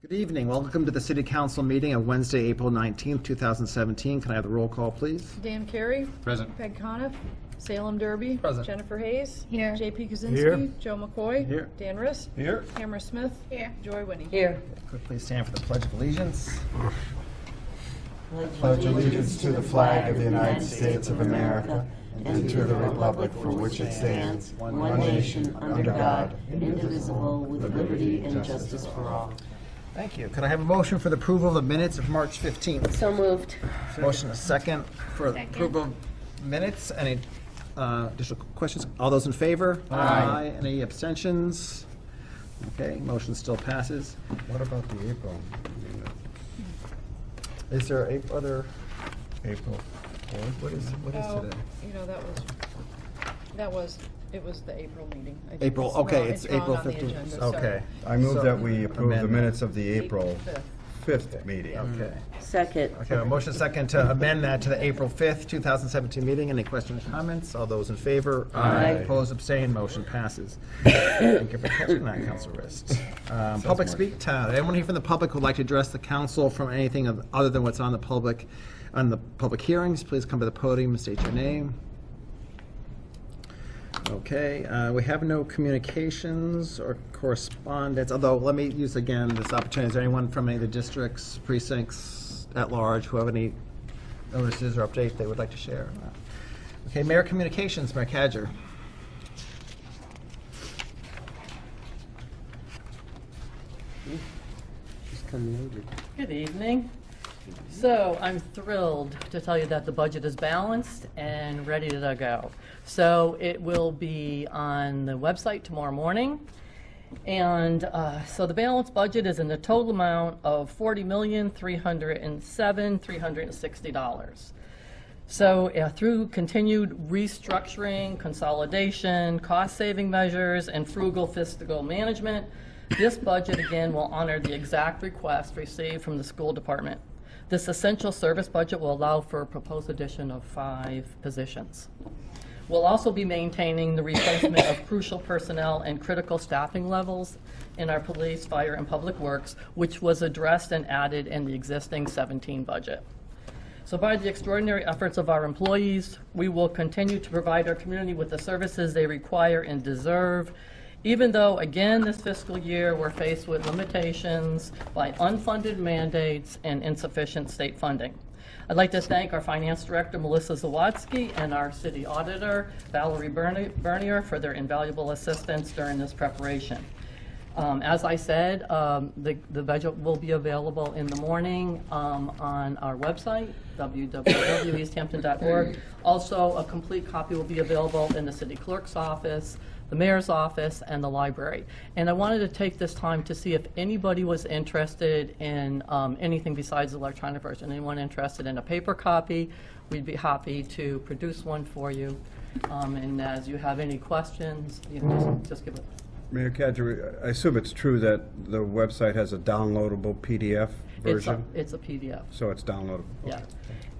Good evening. Welcome to the City Council meeting of Wednesday, April 19th, 2017. Can I have the roll call, please? Dan Carey. Present. Peg Coniff. Salem Derby. Present. Jennifer Hayes. Here. JP Kaczynski. Here. Joe McCoy. Here. Dan Rist. Here. Tamara Smith. Here. Joy Winnie. Here. Could please stand for the Pledge of Allegiance. Pledge allegiance to the flag of the United States of America and to the republic for which it stands, one nation, under God, indivisible, with liberty and justice for all. Thank you. Could I have a motion for the approval of the minutes of March 15th? So moved. Motion a second for approval of minutes. Any additional questions? All those in favor? Aye. Any abstentions? Okay, motion still passes. What about the April? Is there a other, April. what is Oh, today? you know, it was the April meeting. I think April, it's okay, wrong- it's wrong April on the 15th. agenda, so- Okay. I move So- that we approve the Amendment. minutes of the April Fifth. 5th meeting. Okay. Second. Okay, a motion second to amend that to the April 5th, 2017 meeting. Any questions or comments? All those in favor? Aye. Opposed, abstained, motion passes. Thank you for catching that, Council Rist. Public speak time. Anyone here from the public who would like to address the council from anything other than what's on the public hearings, please come to the podium and state your name. Okay, we have no communications or correspondence, although let me use again this opportunity. Is there anyone from any of the districts, precincts at large who have any notices or updates they would like to share? Okay, Mayor Communications, Mayor Cadger. Good evening. So I'm thrilled to tell you that the budget is balanced and ready to go. So it will be on the website tomorrow morning. And so the balanced budget is in the total amount of $40,307,360. So through continued restructuring, consolidation, cost-saving measures, and frugal fiscal management, this budget again will honor the exact request received from the school department. This essential service budget will allow for a proposed addition of 5 positions. We'll also be maintaining the replacement of crucial personnel and critical staffing levels in our police, fire, and public works, which was addressed and added in the existing 17 budget. So by the extraordinary efforts of our employees, we will continue to provide our community with the services they require and deserve, even though, again, this fiscal year, we're faced with limitations by unfunded mandates and insufficient state funding. I'd like to thank our Finance Director, Melissa Zawadsky, and our City Auditor, Valerie Bernier, for their invaluable assistance during this preparation. As I said, the budget will be available in the morning on our website, www.easthampton.org. Also, a complete copy will be available in the City Clerk's office, the Mayor's office, and the library. And I wanted to take this time to see if anybody was interested in anything besides the electronic version. Anyone interested in a paper copy? We'd be happy to produce one for you. And as you have any questions, you know, just give it. Mayor Cadger, I assume it's true that the website has a downloadable PDF version? It's a PDF. So it's downloadable? Yeah.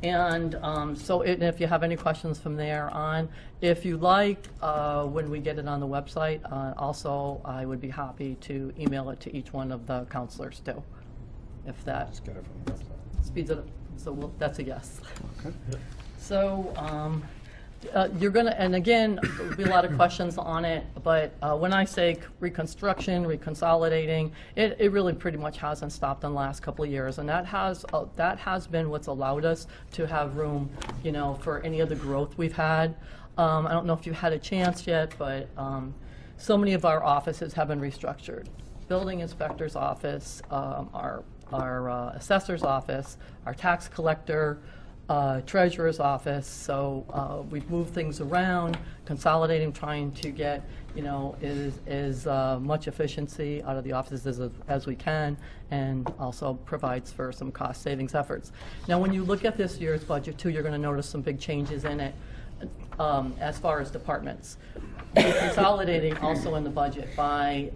And and if you have any questions from there on, if you like, when we get it on the website, also I would be happy to email it to each one of the counselors too, if that Just get it from the website. speeds it up. So that's a yes. Okay. So you're going to, and again, there'll be a lot of questions on it, but when I say reconstruction, reconsolidating, it really pretty much hasn't stopped in the last couple of years, and that has been what's allowed us to have room, you know, for any of the growth we've had. I don't know if you had a chance yet, but so many of our offices have been restructured. Building inspector's office, our assessor's office, our tax collector, treasurer's office. So we've moved things around, consolidating, trying to get, you know, as much efficiency out of the offices as we can, and also provides for some cost savings efforts. Now, when you look at this year's budget too, you're going to notice some big changes in it as far as departments. We're consolidating also in the budget by,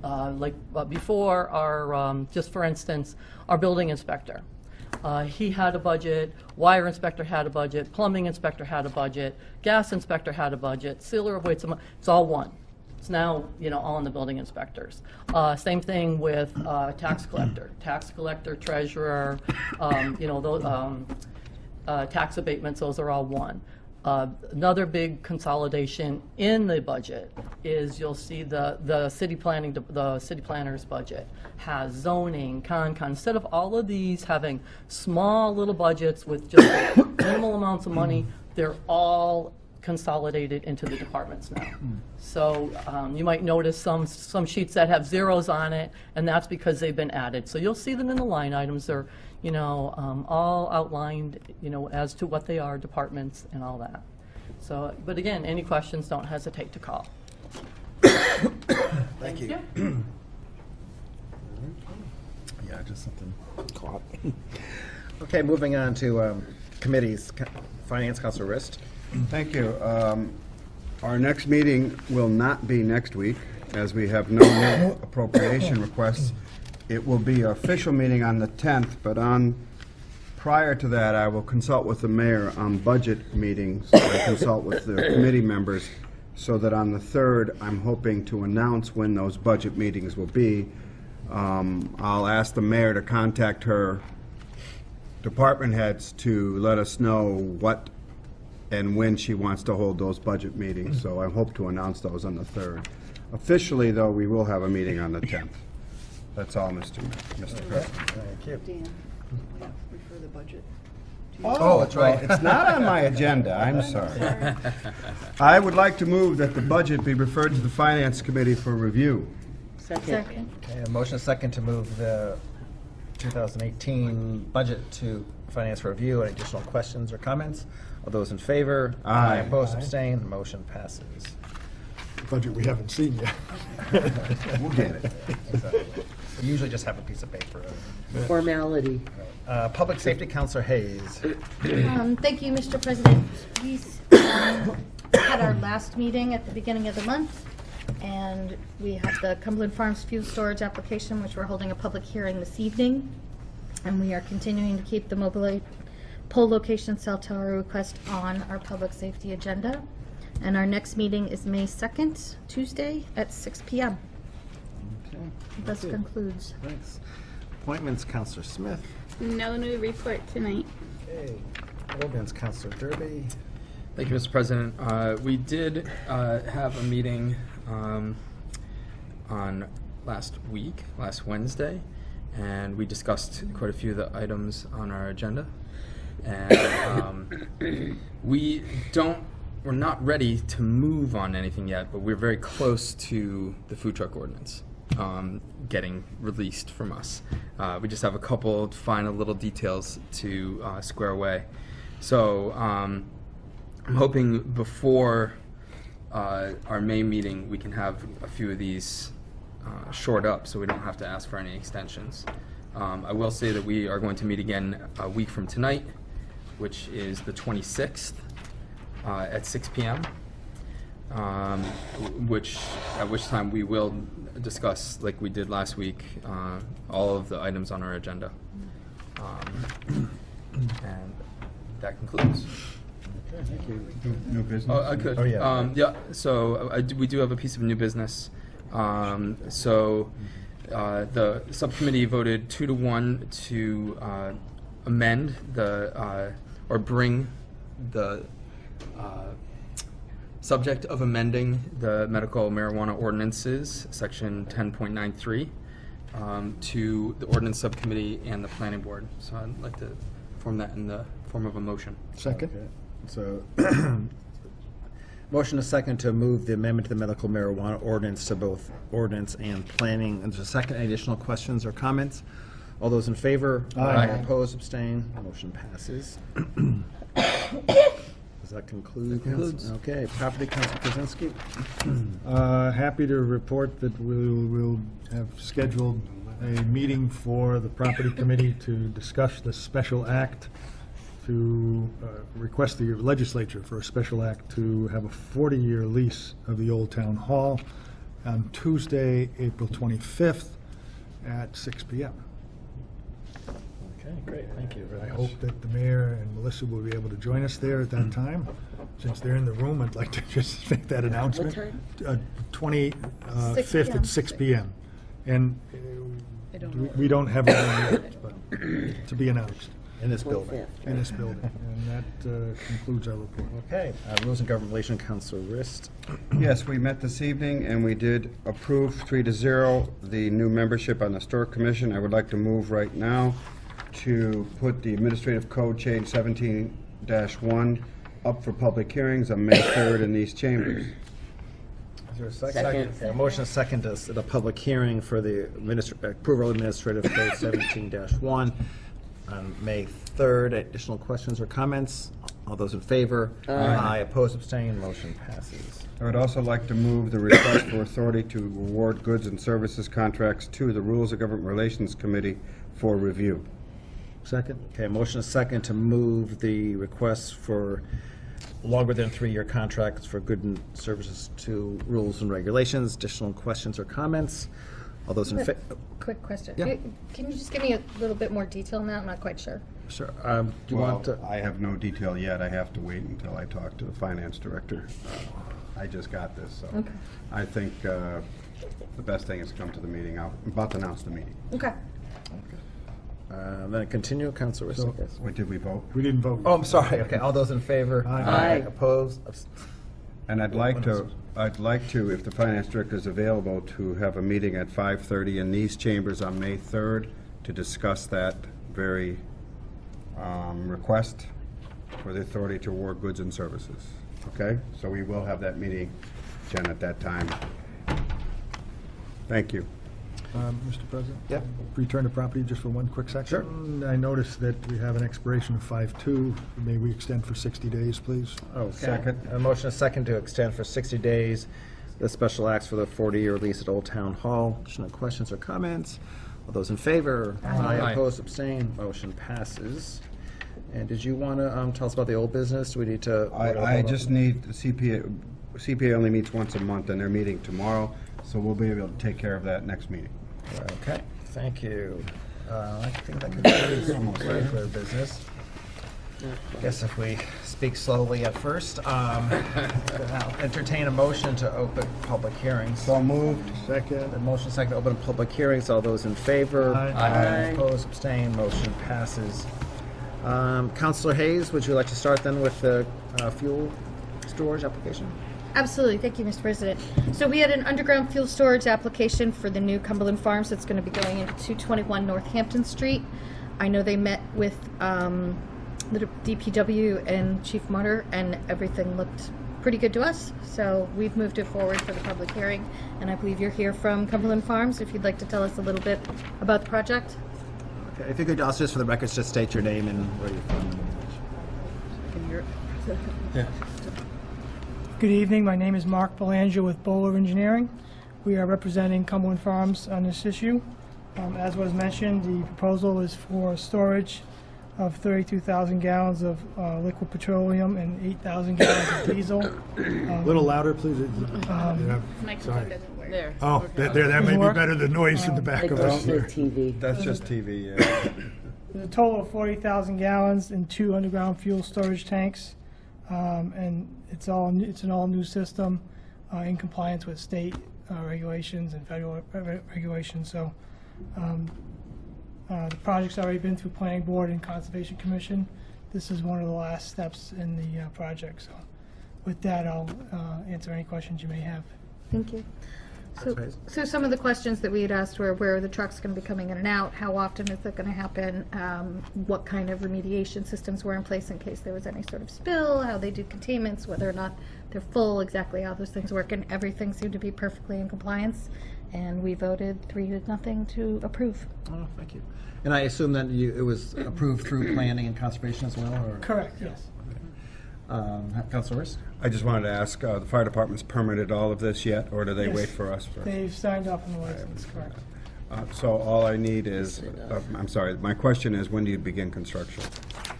before our, just for instance, our building inspector. He had a budget, wire inspector had a budget, plumbing inspector had a budget, gas inspector had a budget, sealer of weights, it's all one. It's now, all in the building inspectors. Same thing with tax collector, treasurer, tax abatements, those are all one. Another big consolidation in the budget is you'll see the city planner's budget has zoning, con. Instead of all of these having small little budgets with just minimal amounts of money, they're all consolidated into the departments now. So you might notice some sheets that have zeros on it, and that's because they've been added. So you'll see them in the line items. They're all outlined, as to what they are, departments and all that. So, but again, any questions, don't hesitate to call. Thank you. Yeah, just something caught. Okay, moving on to committees. Finance, Councilor Rist. Thank you. Our next meeting will not be next week, as we have no new appropriation requests. It will be our official meeting on the 10th, but prior to that, I will consult with the mayor on budget meetings and consult with the committee members, so that on the 3rd, I'm hoping to announce when those budget meetings will be. I'll ask the mayor to contact her department heads to let us know what and when she wants to hold those budget meetings, so I hope to announce those on the 3rd. Officially, though, we will have a meeting on the 10th. That's all, Mr. President. Thank you. Dan, we refer the budget. Oh, that's right. It's not on my agenda. I'm sorry. I would like to move that the budget be referred to the Finance Committee for review. Second. Okay, a motion second to move the 2018 budget to finance review. Any additional questions or comments? All those in favor? Aye. Opposed, abstained, the motion passes. Budget we haven't seen yet. We'll get it. Exactly. We usually just have a piece of paper. Formality. Public Safety, Councilor Hayes. Thank you, Mr. President. We had our last meeting at the beginning of the month, and we have the Cumberland Farms fuel storage application, which we're holding a public hearing this evening. And we are continuing to keep the mobile pole location cell tower request on our public safety agenda. And our next meeting is May 2nd, Tuesday at 6 p.m. Okay, This concludes. thanks. Appointments, Councilor Smith. No new report tonight. Okay. Ordinance, Councilor Derby. Thank you, Mr. President. We did have a meeting on last Wednesday, and we discussed quite a few of the items on our agenda. And we're not ready to move on anything yet, but we're very close to the food truck ordinance getting released from us. We just have a couple final little details to square away. So I'm hoping before our May meeting we can have a few of these shored up so we don't have to ask for any extensions. I will say that we are going to meet again a week from tonight, which is the 26th at 6 p.m., at which time we will discuss, like we did last week, all of the items on our agenda. And that concludes. New business? Oh, I could. Oh, yeah. Yeah, so we do have a piece of new business. The subcommittee voted 2-1 to amend or bring the subject of amending the medical marijuana ordinances, section 10.93, to the ordinance subcommittee and the planning board. So I'd like to form that in the form of a motion. Second? Okay. So, motion is second to move the amendment to the medical marijuana ordinance to both ordinance and planning. And there's a second. Any additional questions or comments? All those in favor? Aye. Opposed, abstained, motion passes. Does that conclude? concludes. Okay, property, Council Krasinski. Happy to report that we'll have scheduled a meeting for the property committee to discuss the special act to request the legislature for a special act to have a 40-year lease of the Old Town Hall on Tuesday, April 25th at 6 p.m. Okay, great, thank you very I much. hope that the mayor and Melissa will be able to join us there at that time. since they're in the room, I'd like to just make that announcement. time? 25th at 6 p.m. And I don't we- know. we don't have it yet, but to be announced In this building. 25th. in this building. And that concludes our report. Okay, Rules and Government Relations, Counselor Rist. Yes, we met this evening, and we did approve 3-0 the new membership on the Historic Commission. I would like to move right now to put the Administrative Code Change 17-1 up for public hearings on May 3rd in these chambers. Is there a second? Second. Okay, a motion and a second to set a public hearing for the approval of Administrative Code 17-1 on May 3rd. Additional questions or comments? All those in favor? Aye. Opposed, abstained, motion passes. I would also like to move the request for authority to award goods and services contracts to the Rules of Government Relations Committee for review. Second? Okay, a motion and a second to move the request for longer than 3-year contracts for goods and services to Rules and Regulations. Additional questions or comments? All those in favor? Quick question. Yeah. Can you just give me a little bit more detail on that? I'm not quite sure. Sure. Do you want to? I have no detail yet. I have to wait until I talk to the finance director. I just got this, so. Okay. I think the best thing is to come to the meeting. I'm about to announce the meeting. Okay. Then continue, Counselor Rist, I guess. Wait, did we vote? We didn't vote. Oh, I'm sorry. Okay, all those in favor? Aye. Aye. Opposed? And I'd like to, if the finance director is available, to have a meeting at 5:30 in these chambers on May 3rd to discuss that very request for the authority to award goods and services. Okay? So we will have that meeting, Jen, at that time. Thank you. Mr. President? Yep. Return to property just for one quick second. I noticed that we have an expiration of 5/2. May we extend for 60 days, please? Okay. Second. A motion and a second to extend for 60 days the special acts for the 40-year lease at Old Town Hall. Additional questions or comments? All those in favor? Aye. Opposed, abstained, motion passes. And did you want to tell us about the old business? Do we need to? I just need, the CPA only meets once a month, and they're meeting tomorrow, so we'll be able to take care of that next meeting. Okay, thank you. I think that concludes regular business. I guess if we speak slowly at first, I'll entertain a motion to open public hearings. So moved. Second? The motion second to open public hearings. All those in favor? Aye. Aye. Opposed, abstained, motion passes. Counselor Hayes, would you like to start then with the fuel storage application? Absolutely. Thank you, Mr. President. So we had an underground fuel storage application for the new Cumberland Farms that's going to be going into 221 Northampton Street. I know they met with the DPW and Chief Mutter, and everything looked pretty good to us. So we've moved it forward for the public hearing, and I believe you're here from Cumberland Farms. If you'd like to tell us a little bit about the project. Okay, if you could also, just for the records, just state your name and where you're from. Can you hear it? Good evening. My name is Mark Belanger with Bowler Engineering. We are representing Cumberland Farms on this issue. As was mentioned, the proposal is for storage of 32,000 gallons of liquid petroleum and 8,000 gallons of diesel. A little louder, please. Microphone Sorry. doesn't work. There. Oh, that may be work? better, the noise from the back Like of the us there. TV. That's just TV, yeah. There's a total of 40,000 gallons in 2 underground fuel storage tanks. And it's an all-new system in compliance with state regulations and federal regulations. So the project's already been through Planning Board and Conservation Commission. This is one of the last steps in the project. So with that, I'll answer any questions you may have. Thank you. Councilor Hayes. So some of the questions that we had asked were where are the trucks going to be coming in and out? How often is that going to happen? What kind of remediation systems were in place in case there was any sort of spill? How they do containments, whether or not they're full, exactly how those things work, and everything seemed to be perfectly in compliance. And we voted 3-0 to approve. Oh, thank you. And I assume that it was approved through planning and conservation as well, or? Correct, yes. Counselor Rist? I just wanted to ask, the fire department's permitted all of this yet, or do they Yes. wait for us? They've signed up on the license, correct. So all I need is, I'm sorry, my question is, when do you begin construction?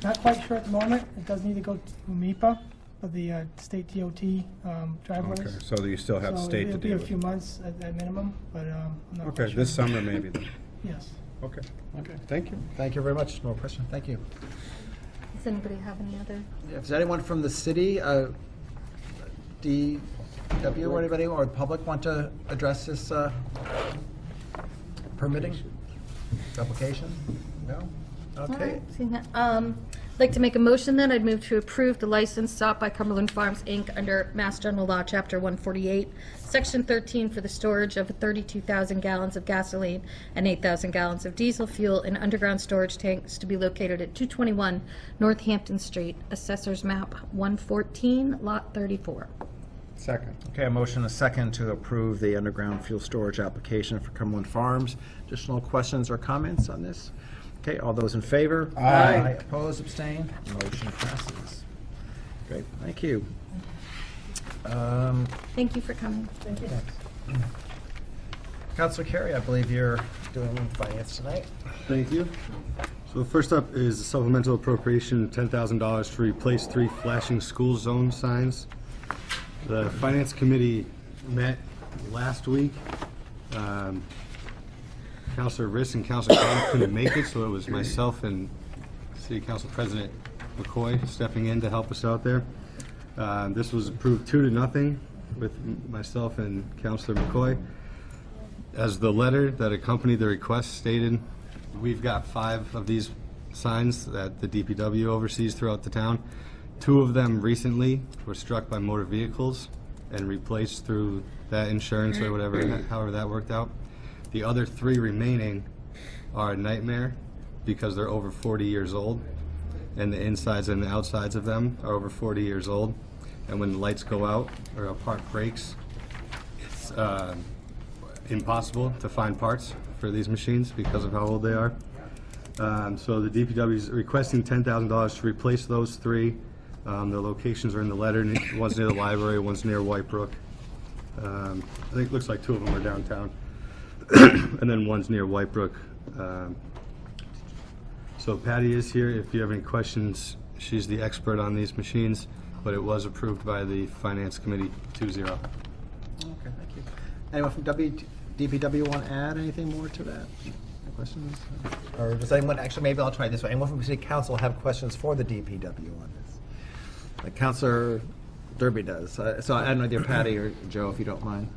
Not quite sure at the moment. It does need to go to MIPA, but the state DOT driveways. Okay, so you still have the So state to it'll be deal a few with? months at minimum, but I'm not quite Okay, sure. this summer maybe then. Yes. Okay, okay, thank you. Thank you very much. No question. Thank you. Does anybody have any other? If there's anyone from the city, DW or anybody or the public want to address this permitting application? No? All Okay. right, seeing that, I'd like to make a motion then. I'd move to approve the license sought by Cumberland Farms, Inc. under Mass General Law, Chapter 148, Section 13 for the storage of 32,000 gallons of gasoline and 8,000 gallons of diesel fuel in underground storage tanks to be located at 221 Northampton Street, Assessor's Map 114, Lot 34. Second. Okay, a motion and a second to approve the underground fuel storage application for Cumberland Farms. Additional questions or comments on this? Okay, all those in favor? Aye. Opposed, abstained? Motion passes. Great, thank you. Thank you for coming. Thank you. Councilor Carey, I believe you're doing finance tonight. Thank you. So first up is a supplemental appropriation, $10,000 to replace 3 flashing school zone signs. The Finance Committee met last week. Councilor Riss and Councilor Cron couldn't make it, so it was myself and City Council President McCoy stepping in to help us out there. This was approved 2-0 with myself and Councilor McCoy. As the letter that accompanied the request stated, we've got 5 of these signs that the DPW oversees throughout the town. 2 of them recently were struck by motor vehicles and replaced through that insurance or whatever, however that worked out. The other 3 remaining are a nightmare because they're over 40 years old, and the insides and the outsides of them are over 40 years old. And when the lights go out or a part breaks, it's impossible to find parts for these machines because of how old they are. So the DPW is requesting $10,000 to replace those 3. The locations are in the letter. One's near the library, one's near White Brook. I think it looks like 2 of them are downtown. And then one's near White Brook. So Patty is here. If you have any questions, she's the expert on these machines, but it was approved by the Finance Committee 2-0. Okay, thank you. Anyone from DPW want to add anything more to that? Any questions? Or does anyone, actually, maybe I'll try it this way. Anyone from City Council have questions for the DPW on this? Like Councilor Derby does. So I don't know, either Patty or Joe, if you don't mind.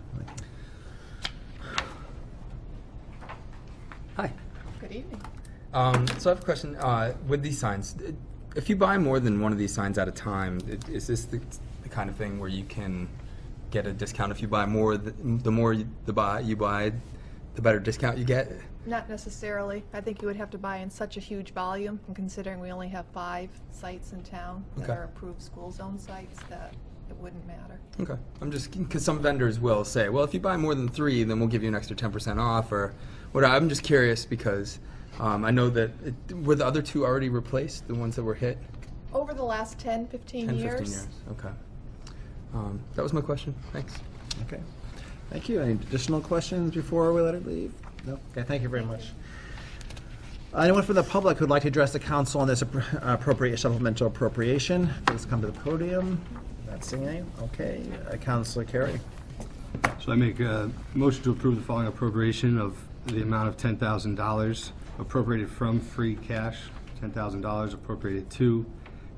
Hi. Good evening. So I have a question. With these signs, if you buy more than one of these signs at a time, is this the kind of thing where you can get a discount if you buy more? The more you buy, the better discount you get? Not necessarily. I think you would have to buy in such a huge volume, and considering we only have 5 sites in town that Okay. are approved school zone sites, that it wouldn't matter. Okay. I'm just, because some vendors will say, well, if you buy more than 3, then we'll give you an extra 10% off, or whatever. I'm just curious because I know that, were the other 2 already replaced, the ones that were hit? Over the last 10, 15 10, years. 15 years. Okay. That was my question. Thanks. Okay. Thank you. Any additional questions before we let it leave? No? Okay, thank you very much. Anyone from the public who'd like to address the council on this supplemental appropriation, please come to the podium. Not seeing any? Okay. Councilor Carey. So I make a motion to approve the following appropriation of the amount of $10,000 appropriated from free cash, $10,000 appropriated to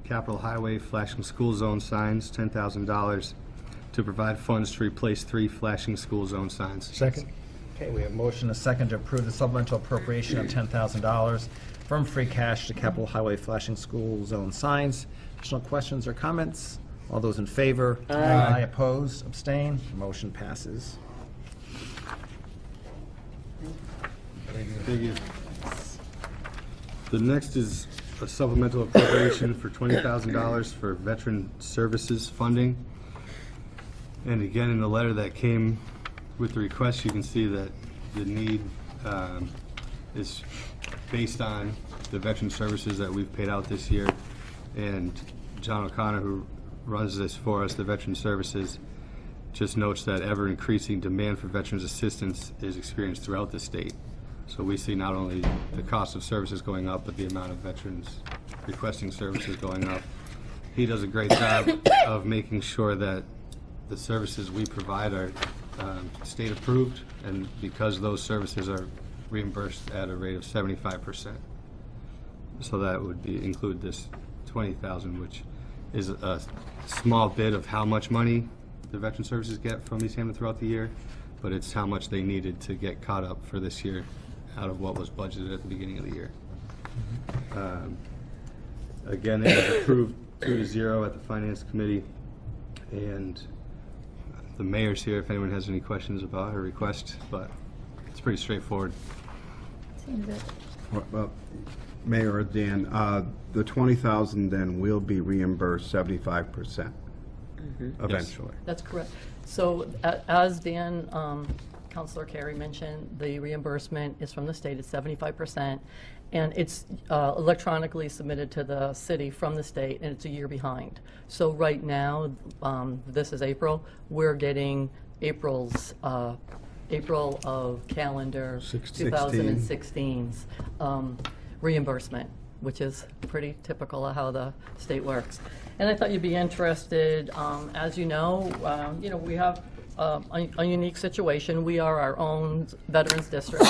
Capitol Highway flashing school zone signs, $10,000 to provide funds to replace 3 flashing school zone signs. Second. Okay, we have motion and a second to approve the supplemental appropriation of $10,000 from free cash to Capitol Highway flashing school zone signs. Additional questions or comments? All those in favor? Aye. Opposed? Abstain? Motion passes. Thank you. The next is a supplemental appropriation for $20,000 for veteran services funding. And again, in the letter that came with the request, you can see that the need is based on the veteran services that we've paid out this year. And John O'Connor, who runs this for us, the Veteran Services, just notes that ever-increasing demand for veterans assistance is experienced throughout the state. So we see not only the cost of services going up, but the amount of veterans requesting services going up. He does a great job of making sure that the services we provide are state approved, and because those services are reimbursed at a rate of 75%. So that would include this 20,000, which is a small bit of how much money the Veteran Services get from East Hampton throughout the year, but it's how much they needed to get caught up for this year out of what was budgeted at the beginning of the year. Again, it was approved 2-0 at the Finance Committee, and the mayor's here if anyone has any questions about her request, but it's pretty straightforward. Seems it. Well, Mayor or Dan, the 20,000 then will be reimbursed 75% eventually. That's correct. So as Dan, Counselor Carey mentioned, the reimbursement is from the state, it's 75%, and it's electronically submitted to the city from the state, and it's a year behind. So right now, this is April, we're getting April of calendar 2016's reimbursement, which is pretty typical of how the state works. And I thought you'd be interested, as you know, we have a unique situation. We are our own Veterans District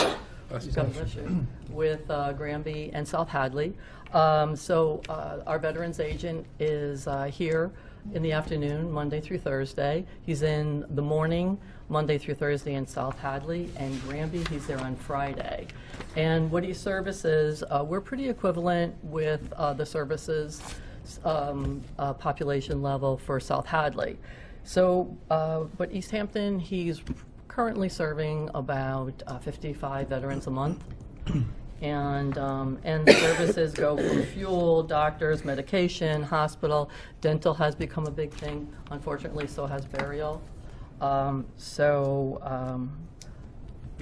with Granby and South Hadley. So our Veterans Agent is here in the afternoon, Monday through Thursday. He's in the morning, Monday through Thursday in South Hadley, and Granby, he's there on Friday. And what he services, we're pretty equivalent with the services population level for South Hadley. So, but East Hampton, he's currently serving about 55 veterans a month. And the services go from fuel, doctors, medication, hospital. Dental has become a big thing. Unfortunately, so has burial.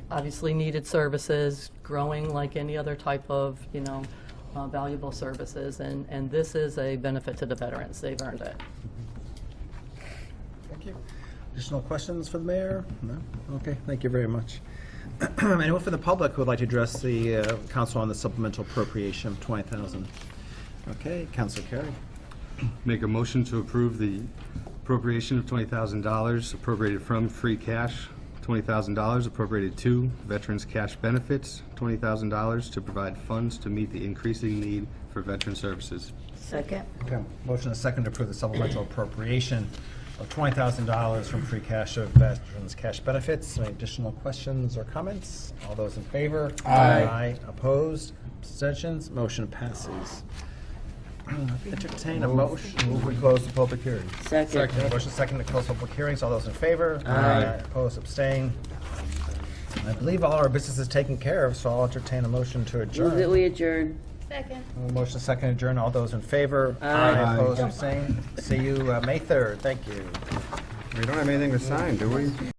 Obviously needed services, growing like any other type of, valuable services. And this is a benefit to the veterans. They've earned it. Thank you. Additional questions for the mayor? No? Okay, thank you very much. Anyone from the public who would like to address the council on the supplemental appropriation of $20,000? Okay, Councilor Carey. Make a motion to approve the appropriation of $20,000 appropriated from free cash, $20,000 appropriated to Veterans Cash Benefits, $20,000 to provide funds to meet the increasing need for veteran services. Second. Okay, motion and second to approve the supplemental appropriation of $20,000 from free cash of Veterans Cash Benefits. Any additional questions or comments? All those in favor? Aye. Opposed? Abstentions? Motion passes. Entertain a motion. Move we close the public hearing. Second. Motion second to close public hearings. All those in favor? Aye. Opposed? Abstain? I believe all our business is taken care of, so I'll entertain a motion to adjourn. Move that we adjourn. Second. Motion second to adjourn. All those in favor? Aye. Opposed? Abstain? See you May 3rd. Thank you. We don't have anything to sign, do we?